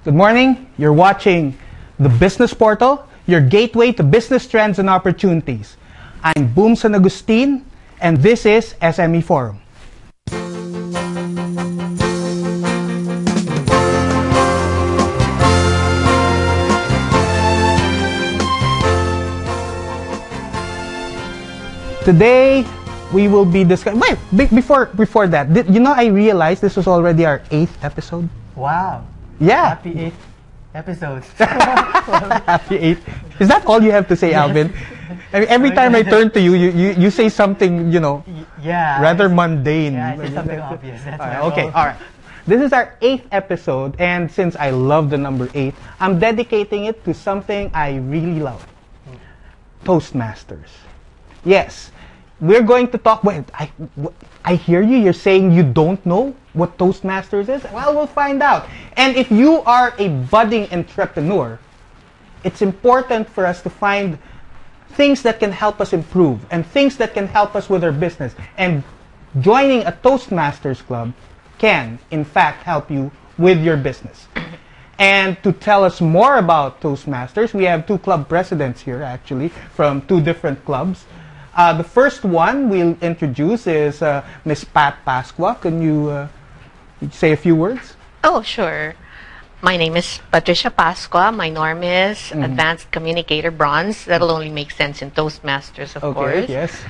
Good morning. You're watching the Business Portal, your gateway to business trends and opportunities. I'm Boom San Agustin, and this is SME Forum. Today, we will be discussing... Wait, before that, I realized this was already our 8th episode. Wow. Yeah. Happy 8th episode. Happy 8th. Is that all you have to say, Alvin? I mean, every time I turn to you, you say something, rather mundane. Yeah, I say something obvious. That's okay, all right. This is our 8th episode, and since I love the number 8, I'm dedicating it to something I really love. Toastmasters. Yes. We're going to talk... Wait, I hear you. You're saying you don't know what Toastmasters is? Well, we'll find out. And if you are a budding entrepreneur, it's important for us to find things that can help us improve and things that can help us with our business. And joining a Toastmasters club can, in fact, help you with your business. And to tell us more about Toastmasters, we have two club presidents here, actually, from two different clubs. The first one we'll introduce is Miss Pat Pasqua. Can you say a few words? Oh, sure. My name is Patricia Pasqua. My norm is Advanced Communicator Bronze. That'll only make sense in Toastmasters, of course. Yes.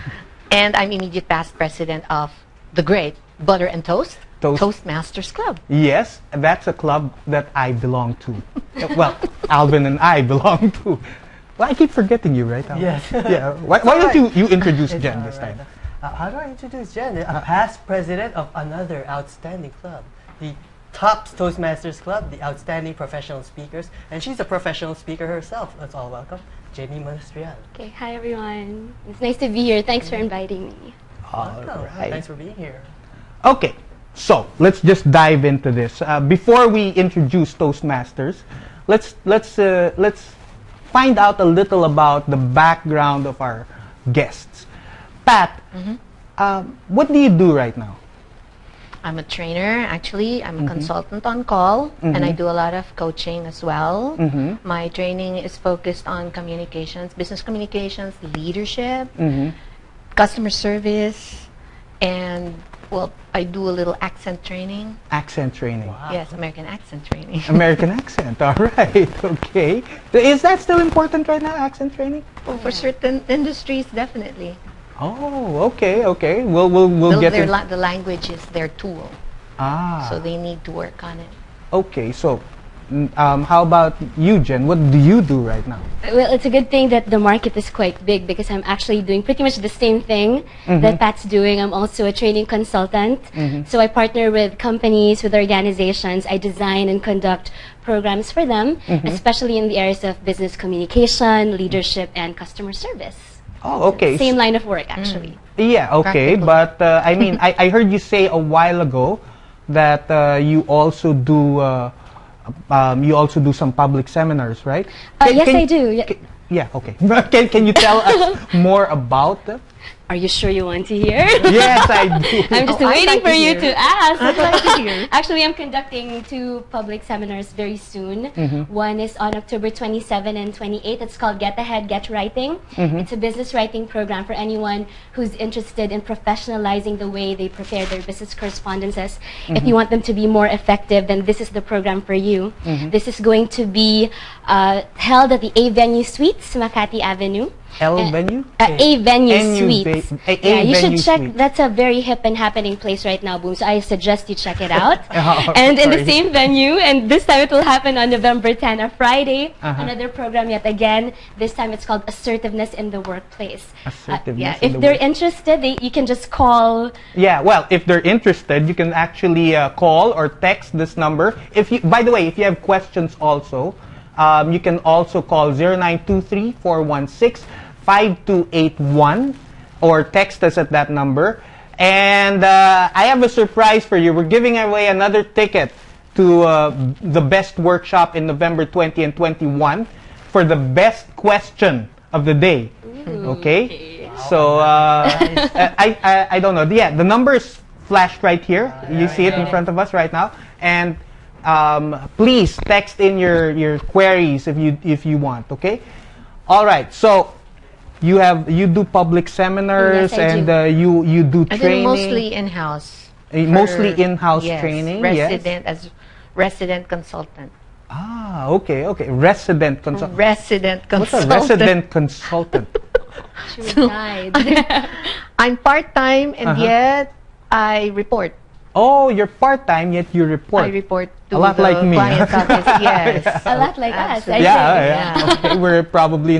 And I'm immediate past president of the great Butter and Toastmasters Club. Yes, that's a club that I belong to. Well, Alvin and I belong to. Well, I keep forgetting you, right? Yes. Yeah. Why don't you introduce Jen this time? How do I introduce Jen? A past president of another outstanding club, the Tops Toastmasters Club, the Outstanding Professional Speakers, and she's a professional speaker herself. Let's all welcome Jenny Monastrial. Okay, hi everyone. It's nice to be here. Thanks for inviting me. All right. Thanks for being here. Okay, so let's just dive into this. Before we introduce Toastmasters, let's find out a little about the background of our guests. Pat, what do you do right now? I'm a trainer, actually. I'm a consultant on call, and I do a lot of coaching as well. My training is focused on communications, business communications, leadership, customer service, and, well, I do a little accent training. Accent training. Wow. Yes, American accent training. American accent, all right, okay. Is that still important right now, accent training? Well, for certain industries, definitely. Oh, okay. We'll get it. The language is their tool. So they need to work on it. Okay, so how about you, Jen? What do you do right now? Well, it's a good thing that the market is quite big because I'm actually doing pretty much the same thing that Pat's doing. I'm also a training consultant. So I partner with companies, with organizations. I design and conduct programs for them, especially in the areas of business communication, leadership, and customer service. Oh, okay. Same line of work, actually. Yeah, okay. Practical. But I mean, I heard you say a while ago that you also do some public seminars, right? Yes, I do. Yeah, okay. Can you tell us more about them? Are you sure you want to hear? Yes, I do. I'm just I'd waiting like for to you hear. to ask. I'd like to hear. Actually, I'm conducting 2 public seminars very soon. One is on October 27 and 28. It's called Get Ahead, Get Writing. It's a business writing program for anyone who's interested in professionalizing the way they prepare their business correspondences. If you want them to be more effective, then this is the program for you. This is going to be held at the A Venue Suites, Makati Avenue. L venue? A Venue Suites. A You should Venue check. Suites. That's a very hip and happening place right now, Boom. So I suggest you check it out. Oh, and in the sorry. same venue, and this time it will happen on November 10, a Friday. Another program yet again. This time it's called Assertiveness in the Workplace. Assertiveness in If the they're work- interested, you can just call. Yeah, well, if they're interested, you can actually call or text this number. By the way, if you have questions also, you can also call 0923-416-5281 or text us at that number. And I have a surprise for you. We're giving away another ticket to the best workshop in November 20 and 21 for the best question of the day. Okay? Wow. So I don't know. Yeah, the number is flashed right here. You see it in front of us right now. And please text in your queries if you want. Okay. All right. So you do public seminars. Yes, I and do. you do I training. think mostly in-house. Mostly For- in-house yes, training. Resident Yes. as resident consultant. Ah, okay. Resident consultant. Resident What's a consultant. resident consultant? She was guide. I'm part-time and yet I report. Oh, you're part-time yet you report. I report to A lot the like me. client's office. Yes. A lot like us, I Absolutely. Yeah. think. Okay, we're probably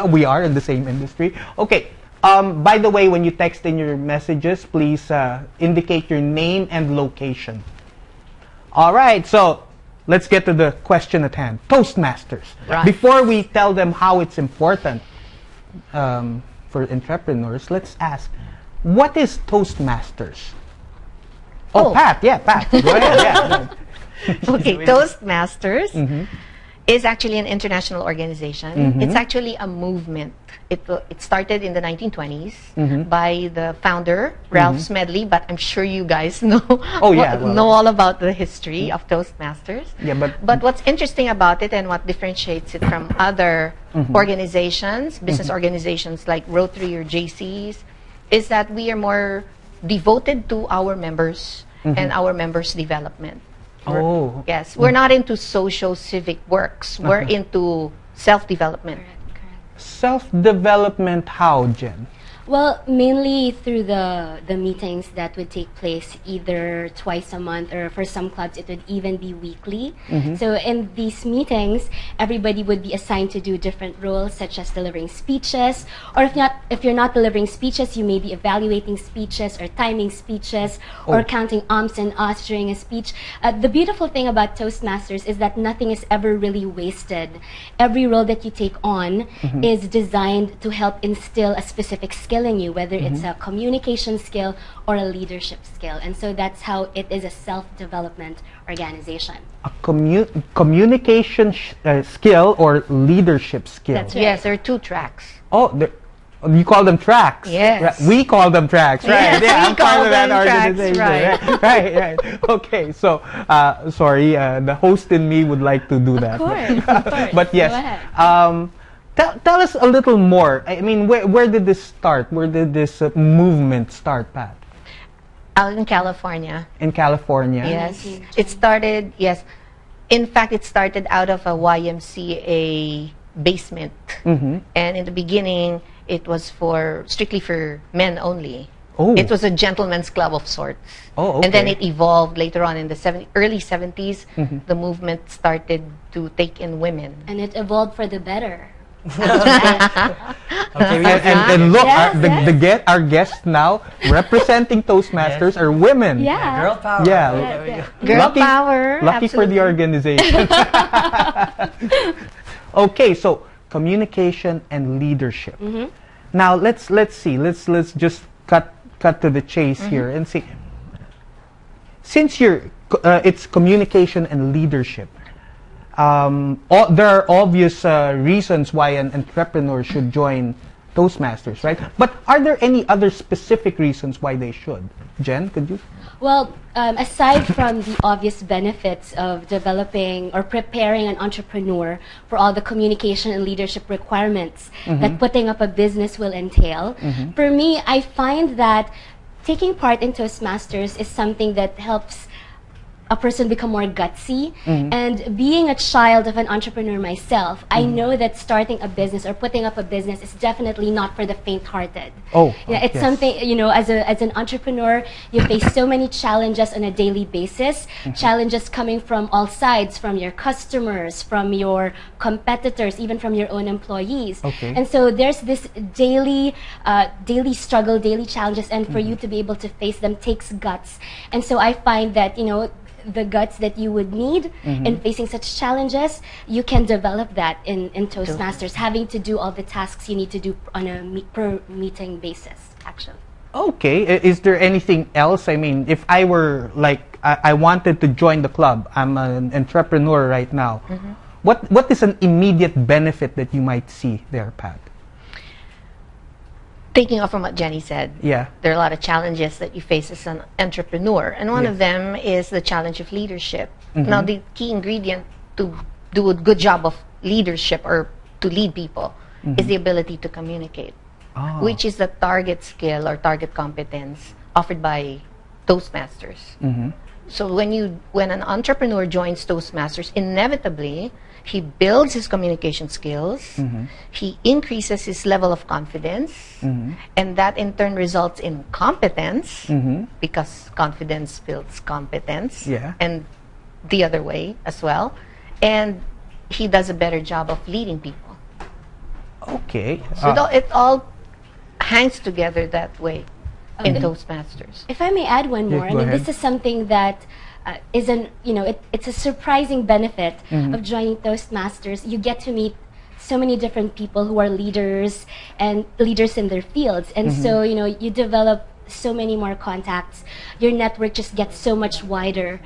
we are in the same industry. Okay. By the way, when you text in your messages, please indicate your name and location. All right. So let's get to the question at hand. Toastmasters. Right. Before we tell them how it's important for entrepreneurs, let's ask, what is Toastmasters? Oh. Pat. Yeah, Pat. Go ahead. Yeah. Okay, Toastmasters is actually an international organization. It's actually a movement. It started in the 1920s by the founder, Ralph Smedley, but I'm sure you guys know, know all about the history of Toastmasters. Yeah, But what's interesting about it and what differentiates it from other organizations, business organizations like Rotary or JCs, is that we are more devoted to our members and our members' development. Oh. Yes, we're not into social civic works. We're into self-development. Self-development, how, Jen? Well, mainly through the meetings that would take place either twice a month, or for some clubs it would even be weekly. So in these meetings, everybody would be assigned to do different roles, such as delivering speeches, or if you're not delivering speeches, you may be evaluating speeches or timing speeches or counting ums and ahs during a speech. The beautiful thing about Toastmasters is that nothing is ever really wasted. Every role that you take on is designed to help instill a specific skill in you, whether it's a communication skill or a leadership skill. And so that's how it is a self-development organization. A communication skill or leadership skill? That's right. Yes, there are 2 tracks. Oh, you call them tracks? Yes. We call them tracks, right? Yes, yeah, we I'm part call of that them tracks, organization. right. Right. Okay, so, sorry, the host in me would like to do that. Of course. But yes, Go ahead. tell us a little more. I mean, where did this start? Where did this movement start, Pat? Out in California. In California? Yes. It started, yes. In fact, it started out of a YMCA basement. And in the beginning, it was strictly for men only. Oh. It was a gentleman's club of sorts. Oh, okay. And then it evolved later on in the early 70s. The movement started to take in women. And it evolved for the better. Okay, And look, Yes, our guests now representing Toastmasters are women. Yeah. girl power. Yeah. There we go. Girl power. Lucky for the absolutely. organization. Okay, so communication and leadership. Now let's see. Let's just cut to the chase here and see. Since it's communication and leadership, there are obvious reasons why an entrepreneur should join Toastmasters, right? But are there any other specific reasons why they should? Jen, could you? Well, aside from the obvious benefits of developing or preparing an entrepreneur for all the communication and leadership requirements that putting up a business will entail, for me, I find that taking part in Toastmasters is something that helps a person become more gutsy. And being a child of an entrepreneur myself, I know that starting a business or putting up a business is definitely not for the faint-hearted. It's something, as an entrepreneur, you face so many challenges on a daily basis, challenges coming from all sides, from your customers, from your competitors, even from your own employees. And so there's this daily struggle, daily challenges, and for you to be able to face them takes guts. And so I find that, the guts that you would need in facing such challenges, you can develop that in Toastmasters, having to do all the tasks you need to do on a per meeting basis, actually. Okay. Is there anything else? I mean, if I were I wanted to join the club, I'm an entrepreneur right now. What is an immediate benefit that you might see there, Pat? taking off from what Jenny said, Yeah. there are a lot of challenges that you face as an entrepreneur, and one of them is the challenge of leadership. Now, the key ingredient to do a good job of leadership or to lead people is the ability to communicate, which is the target skill or target competence offered by Toastmasters. So when an entrepreneur joins Toastmasters, inevitably he builds his communication skills, he increases his level of confidence, and that in turn results in competence, because confidence builds competence, and the other way as well. And he does a better job of leading people. Okay. So it all hangs together that way in Toastmasters. If I may add one more, I go mean, ahead. this is something that is it's a surprising benefit of joining Toastmasters. You get to meet so many different people who are leaders and leaders in their fields, and so you develop so many more contacts. Your network just gets so much wider,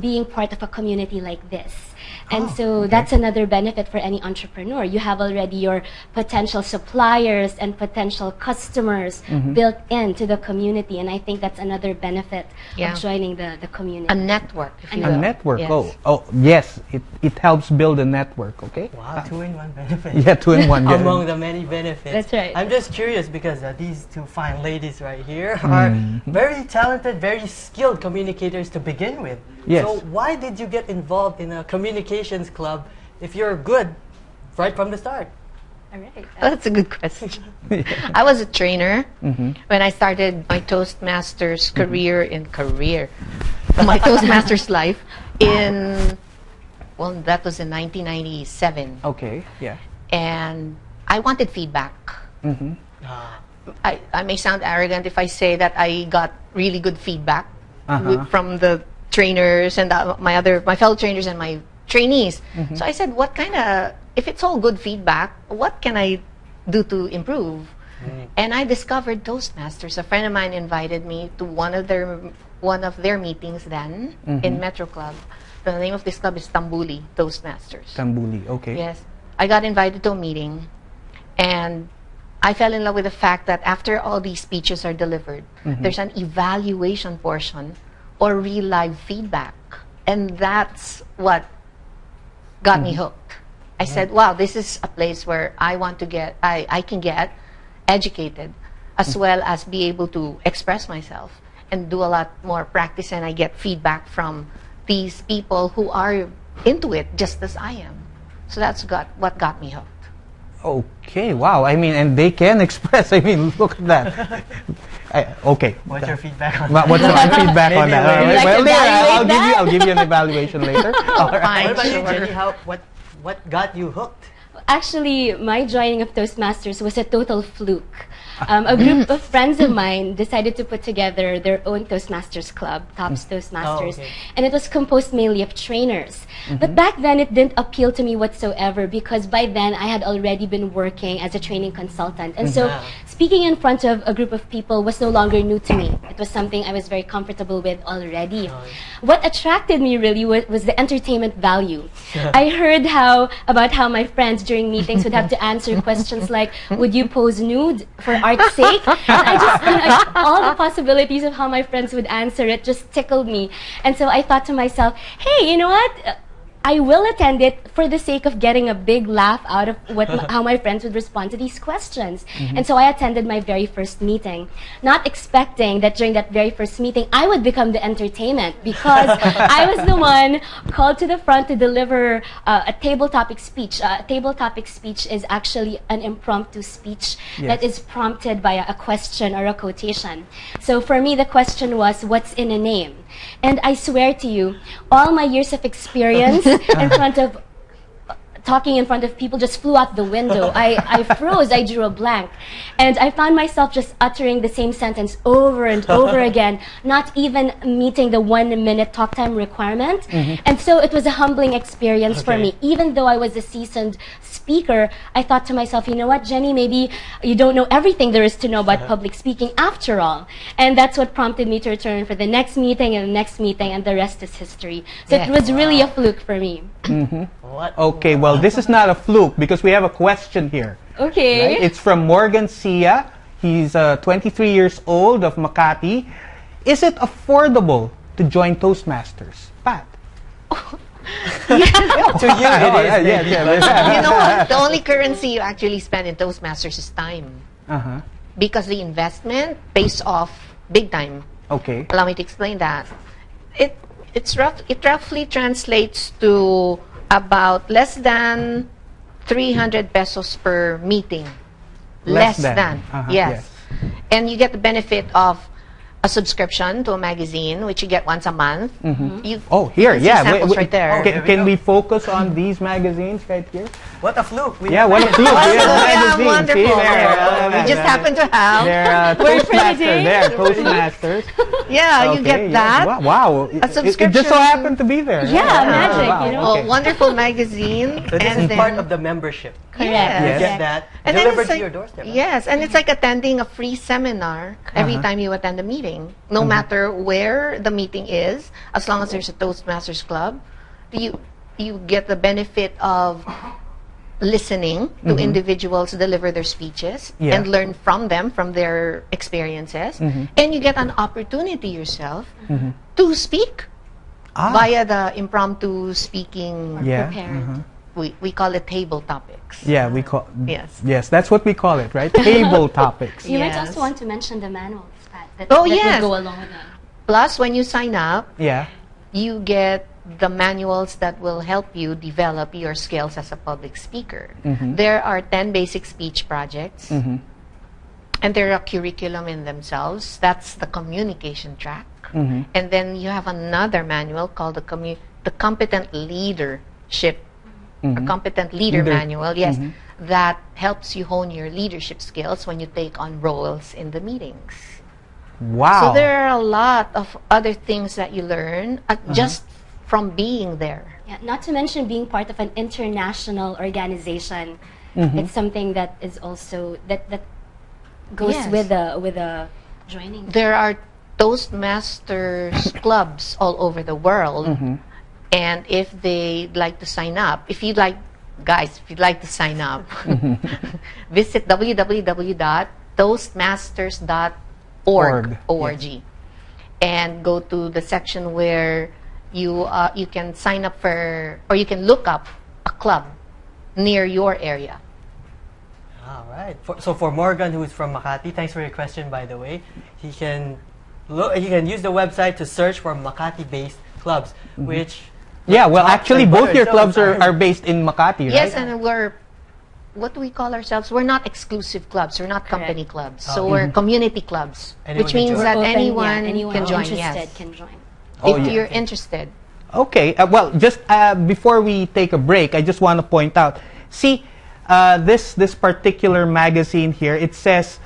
being part of a community like this. And so that's another benefit for any entrepreneur. You have already your potential suppliers and potential customers built into the community. And I think that's another benefit of joining the community. A network, if you A will. network. Yes. Oh, yes. It helps build a network. Okay. Wow, 2-in-1 benefit. Yeah, 2-in-1. Yeah. Among the many benefits. That's right. I'm just curious because these two fine ladies right here are very talented, very skilled communicators to begin with. Yes. So why did you get involved in a communications club if you're good right from the start? All right. That's a good question. I was a trainer when I started my Toastmasters my Toastmasters life that was in 1997. Okay. Yeah. And I wanted feedback. I may sound arrogant if I say that I got really good feedback from the trainers and my fellow trainers and my trainees. So I said, if it's all good feedback, what can I do to improve? And I discovered Toastmasters. A friend of mine invited me to one of their meetings then in Metro Club. The name of this club is Tambuli Toastmasters. Tambuli. Okay. Yes. I got invited to a meeting, and I fell in love with the fact that after all these speeches are delivered, there's an evaluation portion or real live feedback. And that's what got me hooked. I said, wow, this is a place where I can get educated as well as be able to express myself and do a lot more practice, and I get feedback from these people who are into it just as I am. So that's what got me hooked. Okay. Wow. I mean, and they can express. I mean, look at that. Okay. What's your feedback on that? What's my feedback on that? Maybe All right. like to evaluate I'll give you an evaluation later. All right. What about you, Sure. Jenny? What got you hooked? Actually, my joining of Toastmasters was a total fluke. A group of friends of mine decided to put together their own Toastmasters club, Tops Toastmasters, okay. and it was composed mainly of trainers. But back then, it didn't appeal to me whatsoever because by then I had already been working as a training consultant. And so speaking in front of a group of people was no longer new to me. It was something I was very comfortable with already. What attracted me really was the entertainment value. I heard about how my friends during meetings would have to answer questions like, would you pose nude for art's sake? And I just, all the possibilities of how my friends would answer it just tickled me. And so I thought to myself, hey, you know what? I will attend it for the sake of getting a big laugh out of how my friends would respond to these questions. And so I attended my very first meeting, not expecting that during that very first meeting I would become the entertainment, because I was the one called to the front to deliver a table topic speech. A table topic speech is actually an impromptu speech that is prompted by a question or a quotation. So for me, the question was, what's in a name? And I swear to you, all my years of experience talking in front of people just flew out the window. I froze, I drew a blank. And I found myself just uttering the same sentence over and over again, not even meeting the 1-minute talk time requirement. And so it was a humbling experience for me. Even though I was a seasoned speaker, I thought to myself, you know what, Jenny, maybe you don't know everything there is to know about public speaking after all. And that's what prompted me to return for the next meeting and the next meeting, and the rest is history. So it was really a fluke for me. Okay, well, this is not a fluke because we have a question here. Okay. Right? It's from Morgan Sia He's 23 years old of Makati. Is it affordable to join Toastmasters? Pat? To you, it is. You know what? The only currency you actually spend in Toastmasters is time. Uh-huh. Because the investment pays off big time. Okay. Allow me to explain that. It roughly translates to about less than 300 pesos per meeting. Less than. Yes. And you get the benefit of a subscription to a magazine, which you get once a month. You Here, can see yeah. samples right there. Can we focus on these magazines right here? What a fluke. What a fluke. Yeah, Magazines. wonderful. See, there. We just happen to have. They're Toastmasters. They're Toastmasters. Yeah, you get that. Yes. Wow. It subscription. just so happened to be there. Yeah, magic, Wow. you know. Okay. Wonderful magazine. So this and is then, part of the membership. Correct. Yes. You Yes. get that And then delivered it's to like- your doorstep. right? Yes, and it's like attending a free seminar every time you attend a meeting. No matter where the meeting is, as long as there's a Toastmasters club, you get the benefit of listening to individuals deliver their speeches Yeah. and learn from them, from their experiences. And you get an opportunity yourself to speak via the impromptu speaking. Yeah. Prepared. We call it table topics. Yeah, we call. Yes. Yes, that's what we call it, right? Table topics. You might Yes. also want to mention the manuals that Oh, that yes. would go along with them. Plus, when you sign up, Yeah. you get the manuals that will help you develop your skills as a public speaker. There are 10 basic speech projects, and they're a curriculum in themselves. That's the communication track. And then you have another manual called the Competent Leadership, a Competent Leader Manual, yes, that helps you hone your leadership skills when you take on roles in the meetings. Wow. So there are a lot of other things that you learn just from being there. Yeah, not to mention being part of an international organization. It's something that is also that goes Yes. with the joining. There are Toastmasters clubs all over the world, and if they'd like to sign up, if you'd like to sign up, visit www.toastmasters.org and go to the section where you can sign up for, or you can look up a club near your area. All right. So for Morgan, who is from Makati, thanks for your question, by the way. He can use the website to search for Makati-based clubs, which Yeah, well, actually, both your clubs are are based in Makati, right? Yes, and what do we call ourselves? We're not exclusive clubs. We're not company clubs. So we're community clubs, Anyone which can means join. that Open, anyone can join. interested Yes, can join. if you're interested. Okay, well, just before we take a break, I just want to point out, see, this particular magazine here, it says,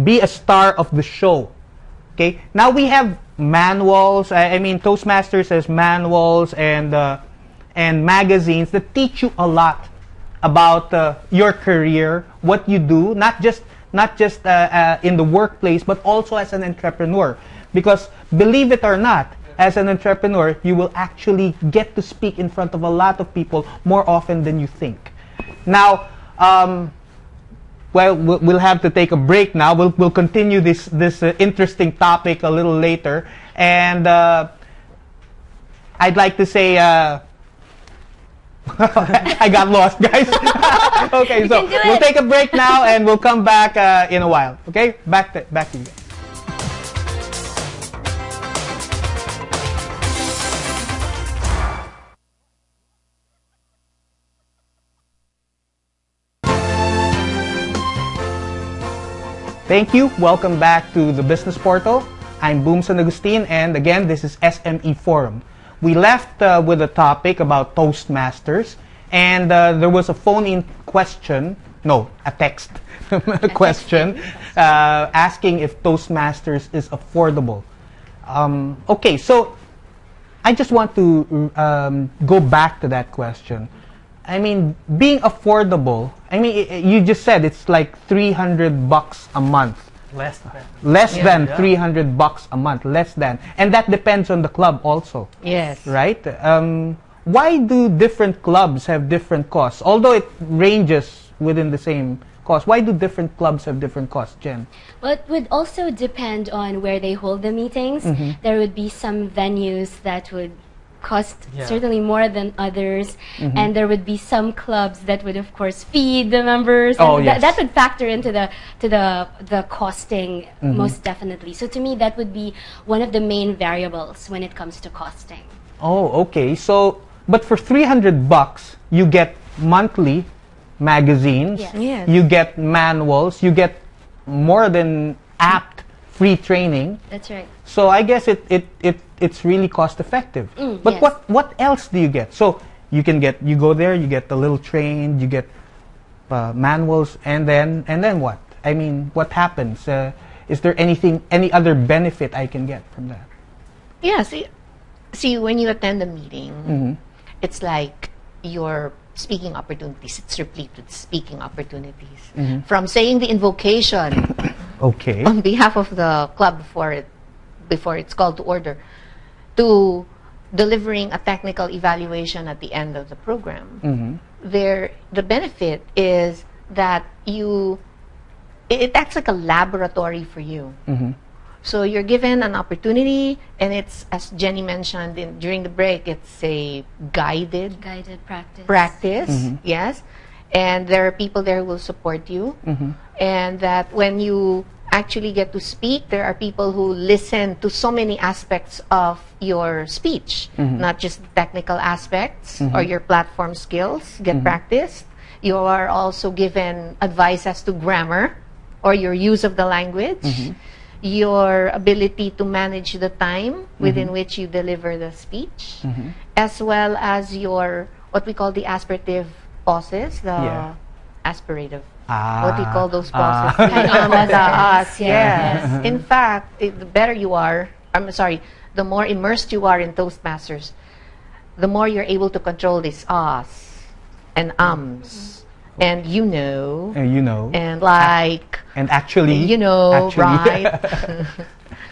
be a star of the show. Okay, now we have manuals. I mean, Toastmasters has manuals and magazines that teach you a lot about your career, what you do, not just in the workplace, but also as an entrepreneur. Because believe it or not, as an entrepreneur, you will actually get to speak in front of a lot of people more often than you think. Now, well, we'll have to take a break now. We'll continue this interesting topic a little later, and I'd like to say I got lost, guys. Okay, so we'll take a break now, and we'll come back in a while. Okay, back to you guys. Thank you. Welcome back to the Business Portal. I'm Boom San Agustin, and again, this is SME Forum. We left with a topic about Toastmasters, and there was a phone-in question, no, a text question, asking if Toastmasters is affordable. Okay, so I just want to go back to that question. I mean, being affordable, I mean, you just said it's like $300 a month. less Than $300 a month, less than. And that depends on the club also. Yes. Right? Why do different clubs have different costs? Although it ranges within the same cost? Why do different clubs have different costs, Jen? Well, it would also depend on where they hold the meetings. Mm-hmm. There would be some venues that would cost Yeah. certainly more than others, Mm-hmm. and there would be some clubs that would, of course, feed the members. Oh, and yes. that would factor into the costing Mm-hmm. most definitely. So to me, that would be one of the main variables when it comes to costing. Oh, okay. So, but for $300, you get monthly magazines. Yes. Yes. You get manuals. You get more than apt free training. That's right. So I guess it's really cost effective. But yes. what else do you get? So you go there, you get a little trained, you get manuals, and then what? I mean, what happens? Is there any other benefit I can get from that? Yeah, see, when you attend a meeting, Mm-hmm. it's like your speaking opportunities. It's replete with speaking opportunities. Mm-hmm. From saying the invocation Okay. on behalf of the club before it's called to order, to delivering a technical evaluation at the end of the program. Mm-hmm. The benefit is that it acts like a laboratory for you. Mm-hmm. So you're given an opportunity, and it's, as Jenny mentioned during the break, it's a guided Guided practice. practice, yes. And there are people there who will support you. And that when you actually get to speak, there are people who listen to so many aspects of your speech, not just technical aspects or your platform skills get practiced. You are also given advice as to grammar or your use of the language, your ability to manage the time within which you deliver the speech, as well as your, what we call the aspirative pauses, the Yeah. aspirative. Ah, What do you call those ah. pauses? Yes. Yes. In fact, the better you are, the more immersed you are in Toastmasters, the more you're able to control these ahs and ums and You know. and like, And actually, right?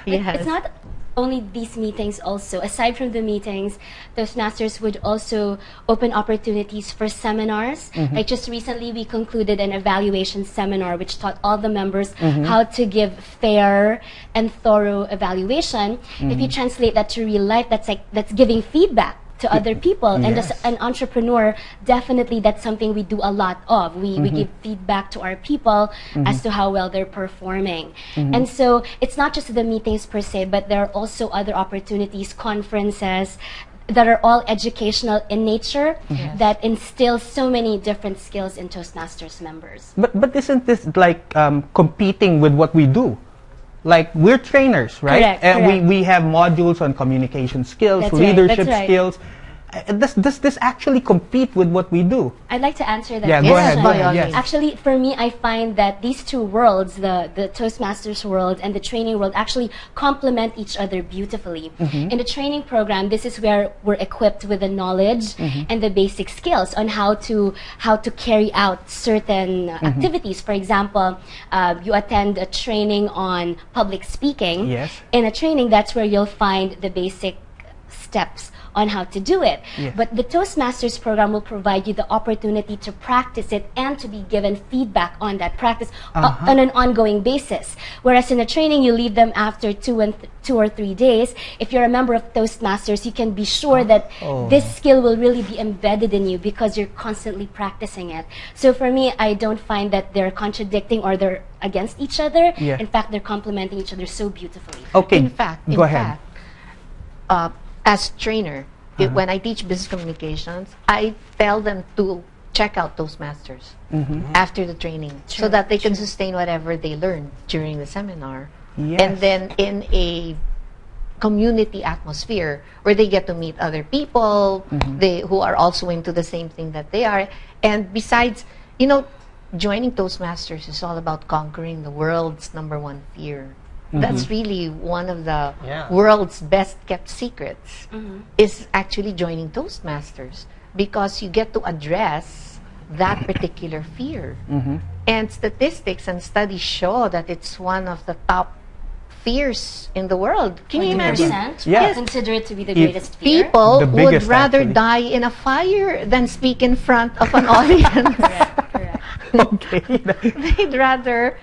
Yes. It's not only these meetings also. Aside from the meetings, Toastmasters would also open opportunities for seminars. Like just recently, we concluded an evaluation seminar which taught all the members how to give fair and thorough evaluation. If you translate that to real life, that's giving feedback to other people. And as Yes. an entrepreneur, definitely that's something we do a lot of. We give feedback to our people as to how well they're performing. And so it's not just the meetings per se, but there are also other opportunities, conferences, that are all educational in nature that instill so many different skills in Toastmasters members. But isn't this like competing with what we do? Like, we're trainers, right? Correct, And correct. we have modules on communication skills, That's right, leadership that's right. skills. Does this actually compete with what we do? I'd like to answer that Yeah, question. go ahead, go ahead, yes. Actually, for me, I find that these two worlds, the Toastmasters world and the training world, actually complement each other beautifully. In the training program, this is where we're equipped with the knowledge and the basic skills on how to carry out certain activities. For example, you attend a training on public speaking. Yes. In a training, that's where you'll find the basic steps on how to do it. Yes. But the Toastmasters program will provide you the opportunity to practice it and to be given feedback on that practice on an ongoing basis. Whereas in a training, you leave them after 2 or 3 days. If you're a member of Toastmasters, you can be sure that this skill will really be embedded in you because you're constantly practicing it. So for me, I don't find that they're contradicting or they're against each other. Yeah. In fact, they're complementing each other so beautifully. Okay. In fact, go ahead. as trainer, when I teach business communications, I tell them to check out Toastmasters after the training so that they can sustain whatever they learn during the seminar. Yes. And then in a community atmosphere where they get to meet other people who are also into the same thing that they are. And besides, joining Toastmasters is all about conquering the world's #1 fear. That's really one of the world's best kept secrets, is actually joining Toastmasters, because you get to address that particular fear. And statistics and studies show that it's one of the top fears in the world. Can you imagine? 100%. Yeah. Consider it to be the If greatest fear. People The would biggest, rather actually. die in a fire than speak in front of an audience. Correct, correct. Okay. they'd rather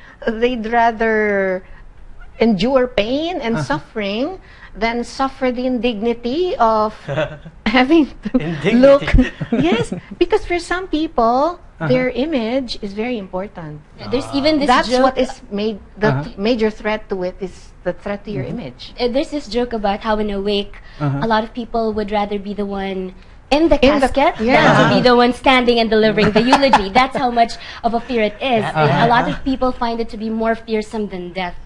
endure pain and suffering than suffer the indignity of having to look. Yes, because for some people, their image is very important. There's even this That's joke. what is made the major threat to it is the threat to your image. There's this joke about how in a wake, a lot of people would rather be the one in the casket than to be the one standing and delivering the eulogy. That's how much of a fear it is. A lot of people find it to be more fearsome than death.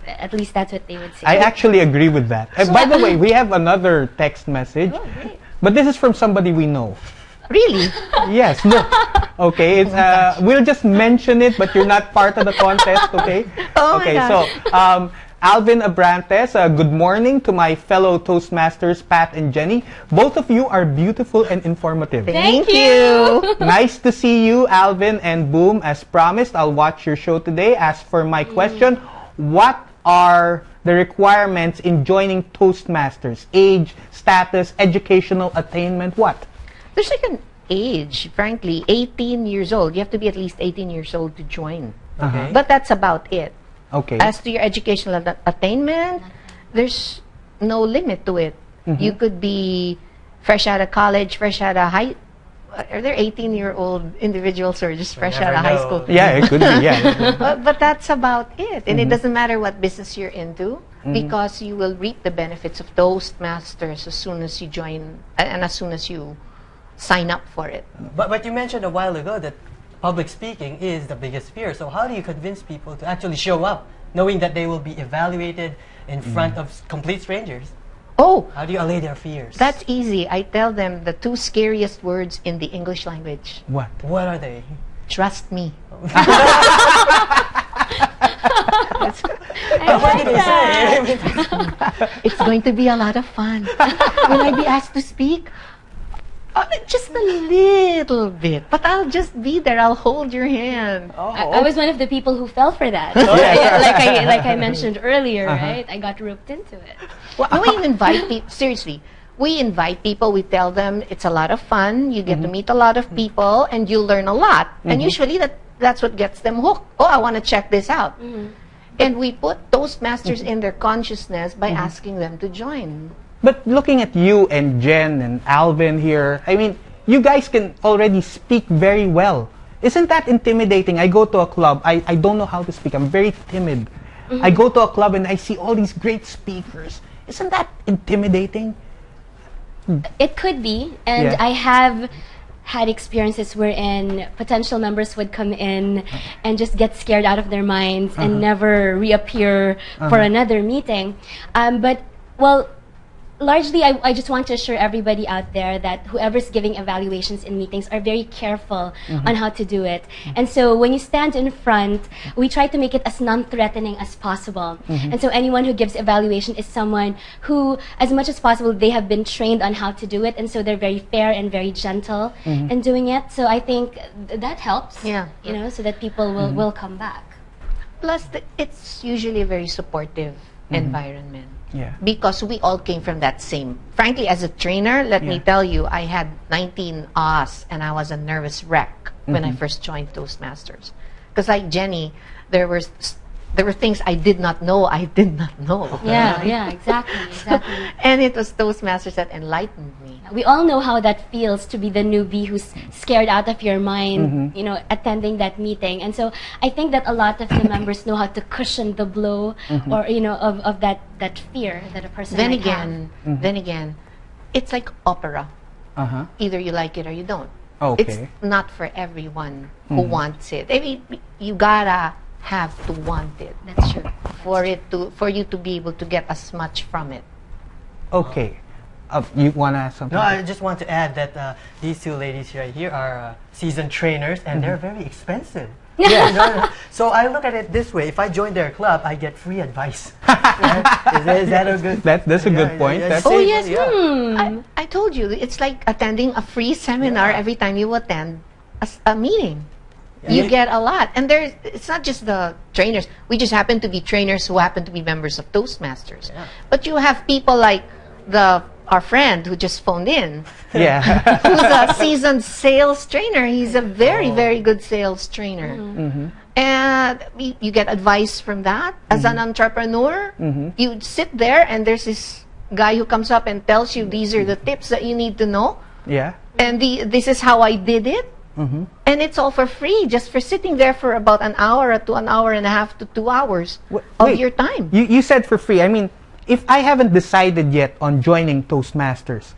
At least that's what they would say. I actually agree with that. By the way, we have another text message, but this is from somebody we know. Really? Yes, look. Okay, it's we'll just mention it, but you're not part of the contest, okay? Oh my okay, gosh. so Alvin Abrantes, good morning to my fellow Toastmasters, Pat and Jenny. Both of you are beautiful and informative. Thank you. Nice to see you, Alvin, and Boom. As promised, I'll watch your show today. As for my question, what are the requirements in joining Toastmasters? Age, status, educational attainment, what? There's like an age, frankly, 18 years old. You have to be at least 18 years old to join. Okay. But that's about it. Okay. As to your educational attainment, there's no limit to it. You could be fresh out of college, fresh out of high. Are there 18-year-old individuals or just fresh out of high school? Yeah, it could be, yeah. But that's about it. And it doesn't matter what business you're into because you will reap the benefits of Toastmasters as soon as you join and as soon as you sign up for it. But you mentioned a while ago that public speaking is the biggest fear. So how do you convince people to actually show up, knowing that they will be evaluated in front of complete strangers? Oh, How do you allay their fears? that's easy. I tell them the two scariest words in the English language. What? What are they? Trust me. What did they say? It's going to be a lot of fun. Will I be asked to speak? Just a little bit. But I'll just be there. I'll hold your hand. I was one of the people who fell for that. Like I mentioned earlier, right? I got roped into it. No, we invite people. Seriously, we invite people. We tell them it's a lot of fun. You get to meet a lot of people, and you learn a lot. And usually that's what gets them hooked. Oh, I want to check this out. And we put Toastmasters in their consciousness by asking them to join. But looking at you and Jen and Alvin here, I mean, you guys can already speak very well. Isn't that intimidating? I go to a club, I don't know how to speak. I'm very timid. I go to a club and I see all these great speakers. Isn't that intimidating? It could be, and Yeah. I have had experiences wherein potential members would come in and just get scared out of their minds and never reappear for another meeting. But, well, largely, I just want to assure everybody out there that whoever's giving evaluations in meetings are very careful on how to do it. And so when you stand in front, we try to make it as non-threatening as possible. And so anyone who gives evaluation is someone who, as much as possible, they have been trained on how to do it. And so they're very fair and very gentle in doing it. So I think that helps, Yeah. you know, so that people will come back. Plus, it's usually a very supportive environment. Yeah. Because we all came from that same. Frankly, as a trainer, let me tell you, I had 19 O's and I was a nervous wreck when I first joined Toastmasters. Because like Jenny, there were things I did not know. Yeah, exactly. And it was Toastmasters that enlightened me. We all know how that feels to be the newbie who's scared out of your mind, you know, attending that meeting. And so I think that a lot of the members know how to cushion the blow or, you know, of that fear that a person Then might again, it's like opera. Either you like it or you don't. Okay. It's not for everyone who wants it. I mean, you gotta have to want it. That's true. For you to be able to get as much from it. Okay. You want to ask something? No, I just want to add that these two ladies right here are seasoned trainers, and they're very expensive. Yeah. So I look at it this way: if I join their club, I get free advice. Right? Is that a good? That's a good point. That's- Oh, yes. Hmm. I told you, it's like attending a free seminar every time you attend a meeting. You get a lot. And it's not just the trainers. We just happen to be trainers who happen to be members of Toastmasters. But you have people like the our friend who just phoned in, Yeah. who's a seasoned sales trainer. He's a very, very good sales trainer. And you get advice from that. As an entrepreneur, you sit there and there's this guy who comes up and tells you these are the tips that you need to know. Yeah. And this is how I did it. And it's all for free, just for sitting there for about an hour to an hour and a half to 2 hours of Wait, your time. You said for free. I mean, if I haven't decided yet on joining Toastmasters,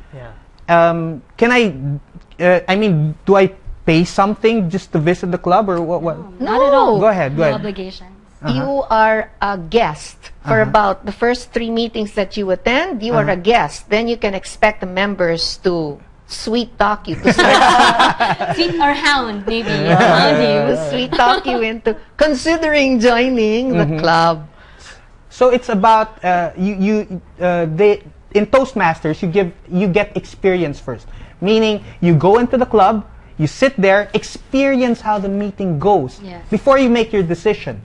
can I mean, do I pay something just to visit the club or what? Not at all. Go ahead, go No ahead. obligations. You are a guest for about the first 3 meetings that you attend. You are a guest. Then you can expect the members to sweet talk you, to Sweet or hound, maybe. Hound you. sweet talk you into considering joining the club. So it's about in Toastmasters you get experience first, meaning you go into the club, you sit there, experience how the meeting goes Yes. before you make your decision.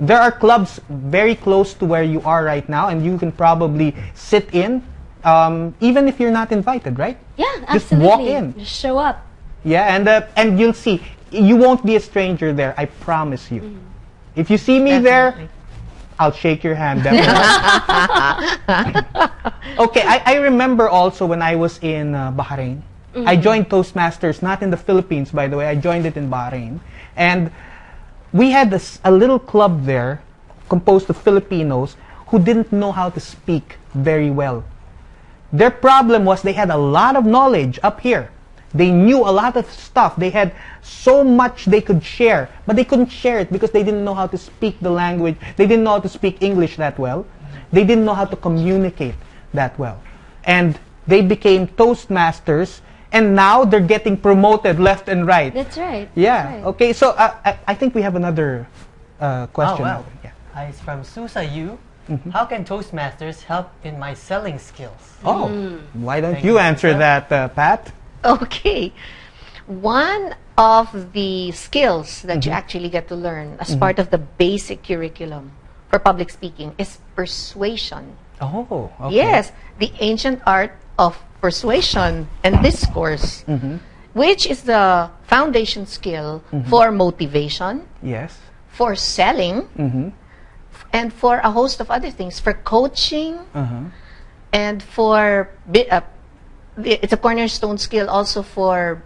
There are clubs very close to where you are right now, and you can probably sit in, even if you're not invited, right? Yeah, Just absolutely. walk in. Just show up. Yeah, and you'll see, you won't be a stranger there. I promise you. If you see me there, Definitely. I'll shake your hand. Definitely. Okay, I remember also when I was in Bahrain. I joined Toastmasters, not in the Philippines, by the way. I joined it in Bahrain. And we had a little club there composed of Filipinos who didn't know how to speak very well. Their problem was they had a lot of knowledge up here. They knew a lot of stuff. They had so much they could share, but they couldn't share it because they didn't know how to speak the language. They didn't know how to speak English that well. They didn't know how to communicate that well. And they became Toastmasters, and now they're getting promoted left and right. That's right. Yeah. That's right. Okay. So I think we have another question. Oh, wow. Yeah. It's from Susa Yu. How can Toastmasters help in my selling skills? Oh, why don't Thank you you, answer Susa. that, Pat? Okay. One of the skills that you actually get to learn as part of the basic curriculum for public speaking is persuasion. Oh. Okay. Yes, the ancient art of persuasion and discourse, which is the foundation skill for motivation, Yes. for selling, and for a host of other things, for coaching, and for it's a cornerstone skill also for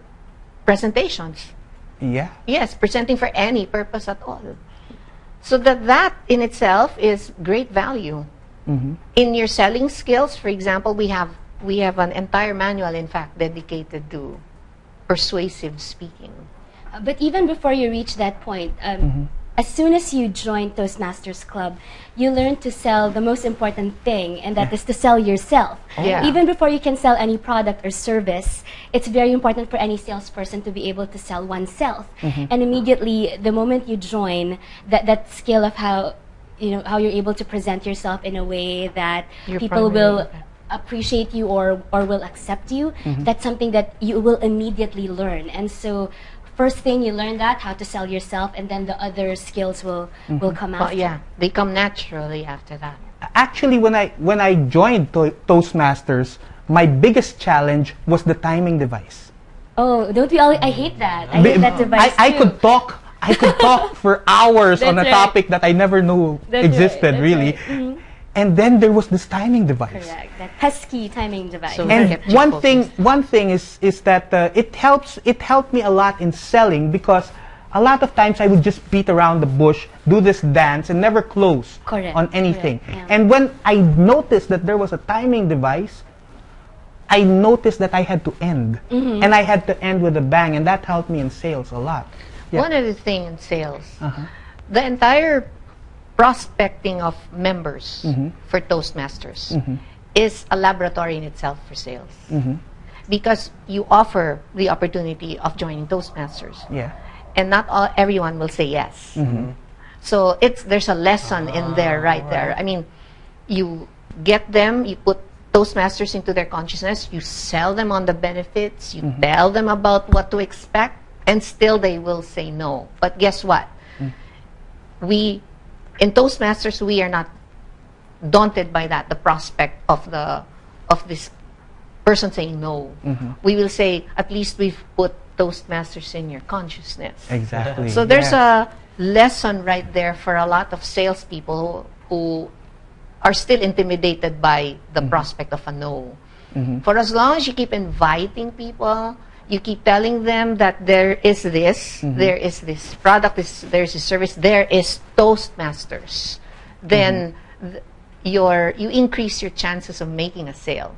presentations. Yeah. Yes, presenting for any purpose at all. So that in itself is great value. In your selling skills, for example, we have an entire manual, in fact, dedicated to persuasive speaking. But even before you reach that point, as soon as you join Toastmasters Club, you learn to sell the most important thing, and that is to sell yourself. Yeah. Even before you can sell any product or service, it's very important for any salesperson to be able to sell oneself. And immediately, the moment you join, that skill of how you're able to present yourself in a way that Your people primary- will appreciate you or will accept you, that's something that you will immediately learn. And so first thing you learn that how to sell yourself, and then the other skills will come Oh, after. yeah, they come naturally after that. Actually, when I joined Toastmasters, my biggest challenge was the timing device. Oh, don't we all? I hate that. I hate that device I too. could talk for hours on a That's right. topic that I never knew That's existed, right, that's really. right. And then there was this timing device. Correct. That pesky timing device. So- And Kept you one thing is that it helped me a lot in selling, because a lot of times I would just beat around the bush, do this dance, and never close Correct, on anything. correct, yeah. And when I noticed that there was a timing device, I noticed that I had to end, and I had to end with a bang, and that helped me in sales a lot. Yeah. One other thing in sales, the entire prospecting of members for Toastmasters is a laboratory in itself for sales. Because you offer the opportunity of joining Toastmasters. Yeah. And not everyone will say yes. So there's a lesson in there, right there. I mean, you get them, you put Toastmasters into their consciousness, you sell them on the benefits, you tell them about what to expect, and still they will say no. But guess what? In Toastmasters, we are not daunted by that, the prospect of this person saying no. We will say, at least we've put Toastmasters in your consciousness. Exactly. So there's a lesson right there for a lot of salespeople who are still intimidated by the prospect of a no. For as long as you keep inviting people, you keep telling them that there is this, there is this product, there's this service, there is Toastmasters, then you increase your chances of making a sale.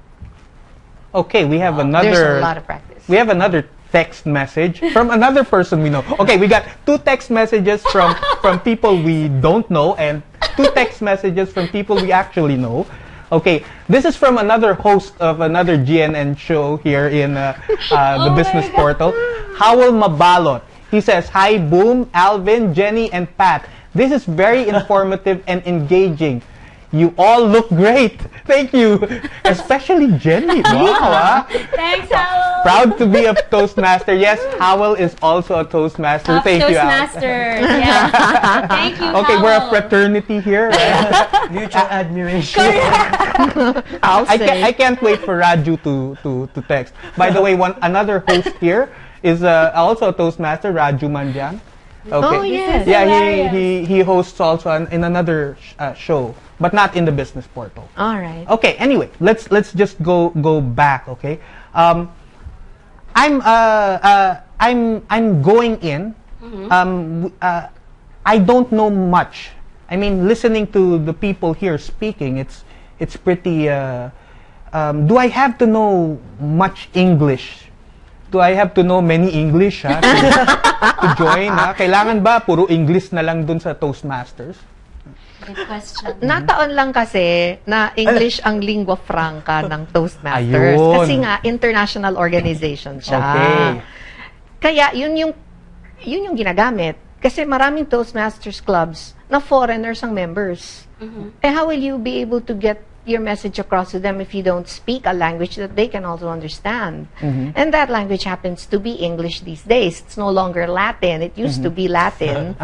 Okay, we have another. There's a lot of practice. We have another text message from another person we know. Okay, we got 2 text messages from people we don't know and 2 text messages from people we actually know. Okay, this is from another host of another GNN show here in the Business Portal, Howell Mabalot. He says, "Hi, Boom, Alvin, Jenny, and Pat. This is very informative and engaging. You all look great. Thank you. Especially Jenny. Wow. Thanks, Howell. Proud to be a Toastmaster. Yes, Howell is also a Toastmaster. Thank you, Howell. Toastmasters. Yeah. Thank you, Okay, we're a Howell. fraternity here. Right? Mutual admiration. I can't wait for Raju to text. By the way, another host here is also a Toastmaster, Raju Manjan. Okay. Oh, yes. Yeah, Hilarious. he hosts also in another show, but not in the Business Portal. All right. Okay. Anyway, let's just go back. Okay. I'm going in. I don't know much. I mean, listening to the people here speaking, it's pretty. Do I have to know much English? Do I have to know many English to join? Kailangan ba puro English na lang dun sa Toastmasters? Good question. Nataon lang kasi na English ang lingua franca ng Toastmasters. Ayun. Kasi nga, international organization siya. Okay. Kaya, yun yung ginagamit. Kasi maraming Toastmasters clubs na foreigners ang members. Eh, how will you be able to get your message across to them if you don't speak a language that they can also understand? And that language happens to be English these days. It's no longer Latin. It used to be Latin.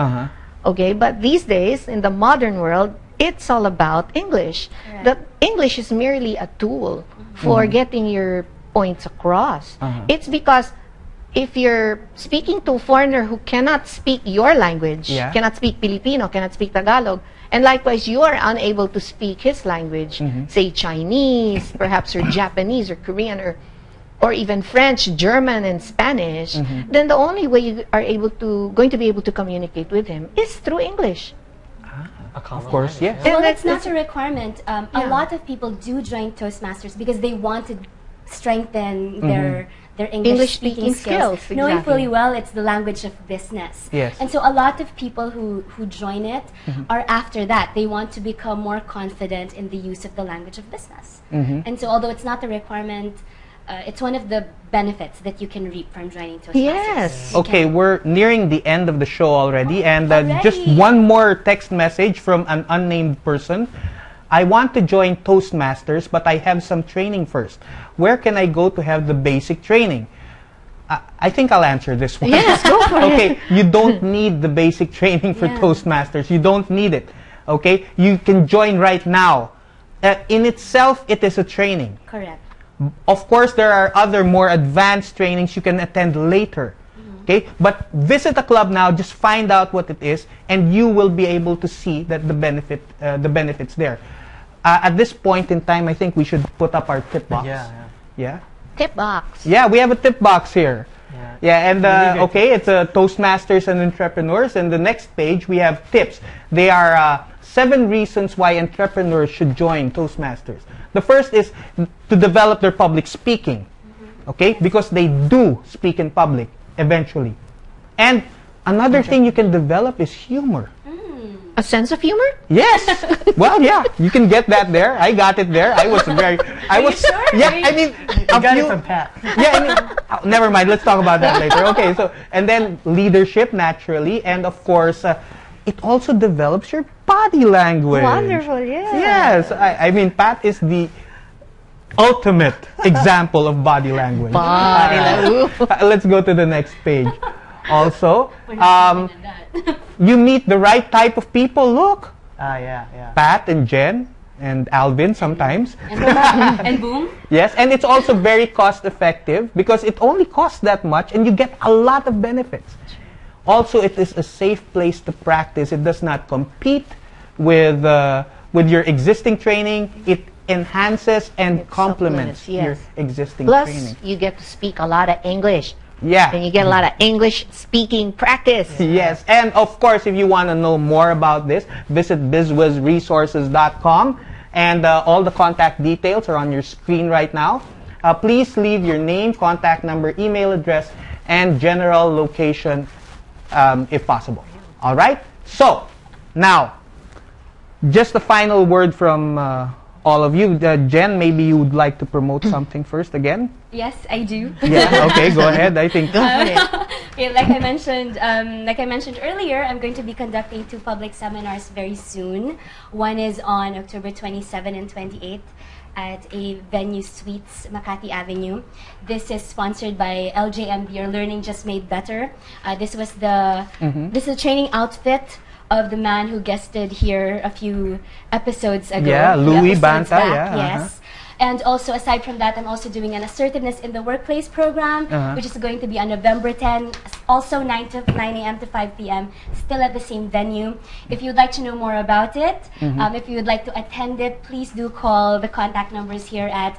Okay, but these days, in the modern world, it's all about English. Correct. The English is merely a tool for getting your points across. It's because if you're speaking to a foreigner who cannot speak your language, cannot speak Filipino, cannot speak Tagalog, and likewise you are unable to speak his language, say Chinese, perhaps, or Japanese, or Korean, or even French, German, and Spanish, then the only way you are going to be able to communicate with him is through English. Of course, yes. Well, And it's not that's- a requirement. A lot of people do join Toastmasters because they want to strengthen their English speaking skills, skills, knowing exactly. fully well it's the language of business. Yes. And so a lot of people who join it are after that. They want to become more confident in the use of the language of business. And so although it's not a requirement, it's one of the benefits that you can reap from joining Toastmasters. Yes. Okay, we're nearing the end of the show already, and just already? one more text message from an unnamed person. I want to join Toastmasters, but I have some training first. Where can I go to have the basic training? I think I'll answer this one. Yes, go for it. Okay, you don't need the basic training for Yeah. Toastmasters. You don't need it. Okay, you can join right now. In itself, it is a training. Correct. Of course, there are other more advanced trainings you can attend later. Okay, but visit a club now. Just find out what it is, and you will be able to see that the benefits there. At this point in time, I think we should put up our tip box. Yeah. Tip box. Yeah, we have a tip box here. Yeah, and okay, it's Toastmasters and Entrepreneurs. And the next page, we have tips. They are 7 reasons why entrepreneurs should join Toastmasters. The first is to develop their public speaking. Okay, because they do speak in public eventually. And another thing you can develop is humor. A sense of humor? Yes. Well, yeah, you can get that there. I got it there. I was very. I was. sure? Yeah, I mean, You got it from Pat. Yeah, I mean, never mind. Let's talk about that later. Okay, so and then leadership naturally, and of course, it also develops your body language. Wonderful, yeah. Yes, I mean, Pat is the ultimate example of body language. Body language. Let's go to the next page. Also, you meet the right type of people. Look, Yeah. Pat and Jen, and Alvin sometimes. And boom. Yes, and it's also very cost effective because it only costs that much and you get a lot of benefits. Also, it is a safe place to practice. It does not compete with your existing training. It enhances and complements your existing training. Plus, you get to speak a lot of English. Yeah. And you get a lot of English speaking practice. Yes, and of course, if you want to know more about this, visit bizwizresources.com, and all the contact details are on your screen right now. Please leave your name, contact number, email address, and general location if possible. All right? So, now, just a final word from all of you. Jen, maybe you would like to promote something first again? Yes, I do. Yeah, okay, go ahead. I think. Okay, like I mentioned earlier, I'm going to be conducting 2 public seminars very soon. One is on October 27 and 28 at a venue Suites, Makati Avenue. This is sponsored by LJMB, or Learning Just Made Better. This is a training outfit of the man who guested here a few episodes ago. Yeah, Louis Banta. Back, Yeah, yes. And also, aside from that, I'm also doing an Assertiveness in the Workplace program, which is going to be on November 10, also 9 a.m. to 5 p.m., still at the same venue. If you'd like to know more about it, if you would like to attend it, please do call the contact numbers here at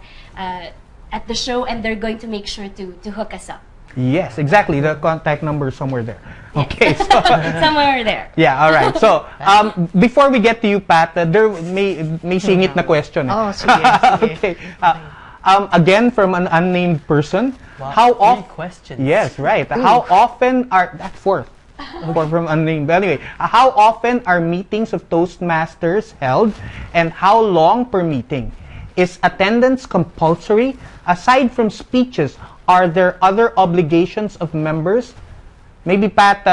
the show, and they're going to make sure to hook us up. Yes, exactly. The contact number is somewhere there. Okay, so somewhere there. Yeah, all right. So, before we get to you, Pat, there may singit na question. Oh, sige. Okay. Again, from an unnamed person. Wow, How often? questions. Yes, right. How often are that fourth? Fourth from unnamed. But anyway, how often are meetings of Toastmasters held, and how long per meeting? Is attendance compulsory? Aside from speeches, are there other obligations of members? Maybe, Pat,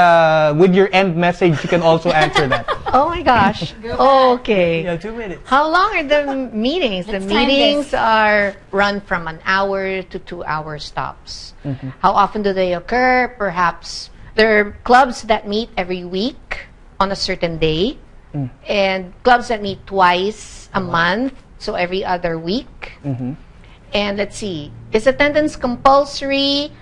with your end message, you can also answer that. Oh my gosh. Okay. Yeah, 2 minutes. How long are the meetings? The Let's time meetings this. are run from an hour to 2-hour stops. How often do they occur? Perhaps there are clubs that meet every week on a certain day, and clubs that meet twice a month, so every other week. And let's see, is attendance compulsory?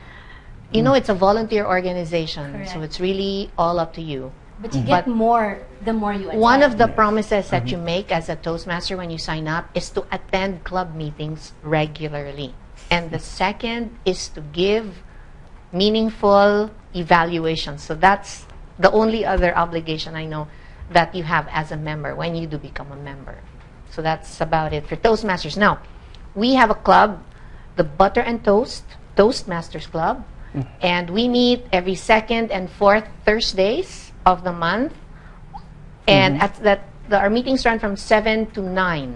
You know, it's a volunteer organization, Correct. so it's really all up to you. But you get more the more you attend. One of the promises that you make as a Toastmaster when you sign up is to attend club meetings regularly. And the second is to give meaningful evaluations. So that's the only other obligation I know that you have as a member when you do become a member. So that's about it for Toastmasters. Now, we have a club, the Butter and Toast, Toastmasters Club, and we meet every second and fourth Thursdays of the month. And at our meetings run from 7 to 9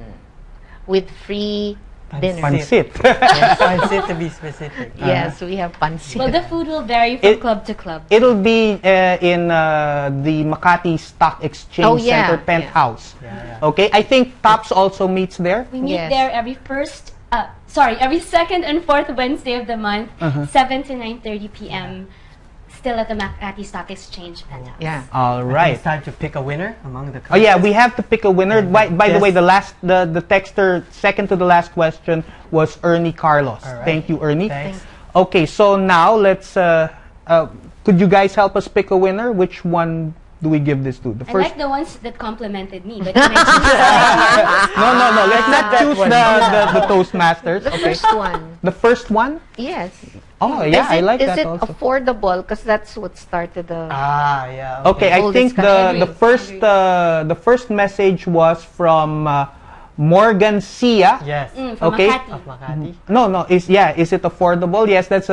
with free dinner. Pansit. Yes, Pansit to be specific. Yes, we have pansit. Well, the food will vary from club to club. It'll be in the Makati Stock Exchange Center penthouse. Yeah. Okay, I think TOPS also meets there. We meet Yes. there every second and fourth Wednesday of the month, 7 to 9:30 p.m. Still at the Makati Stock Exchange penthouse. Yeah. All I think right. it's time to pick a winner among the Oh yeah, we have to pick a winner. By the way, the texter second to the last question was Ernie Carlos. All right. Thank you, Ernie. Thanks. Okay, so now let's. Could you guys help us pick a winner? Which one do we give this to? The I first. like the ones that complimented me, but you mentioned No. Let's not choose the Toastmasters. The Okay. first one. The first one. Yes. Oh yeah, I like is that it also. affordable? Because that's what started the... Yeah. Okay, I Whole think discussion. the first message was from Morgan Sia. Yes. from Okay. Makati. Of Makati. No. Is it affordable? Yes, that's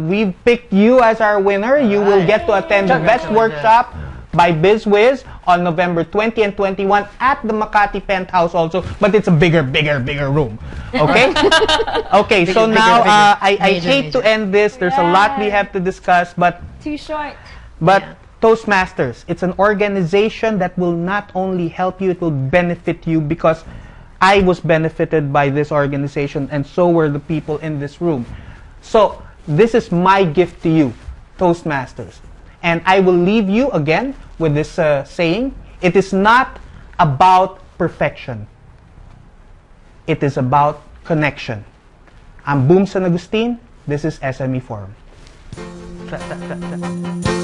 we've picked you as our winner. You will Alright. get to attend the best workshop by BizWiz on November 20 and 21 at the Makati penthouse also, but it's a bigger room. Okay? Okay, so Bigger, now bigger. I hate to end this. There's a lot we have to discuss, but Too short. Toastmasters, it's an organization that will not only help you, it will benefit you, because I was benefited by this organization and so were the people in this room. So, this is my gift to you, Toastmasters. And I will leave you again with this saying, it is not about perfection. It is about connection. I'm Boom San Agustin. This is SME Forum. Clap, clap, clap, clap.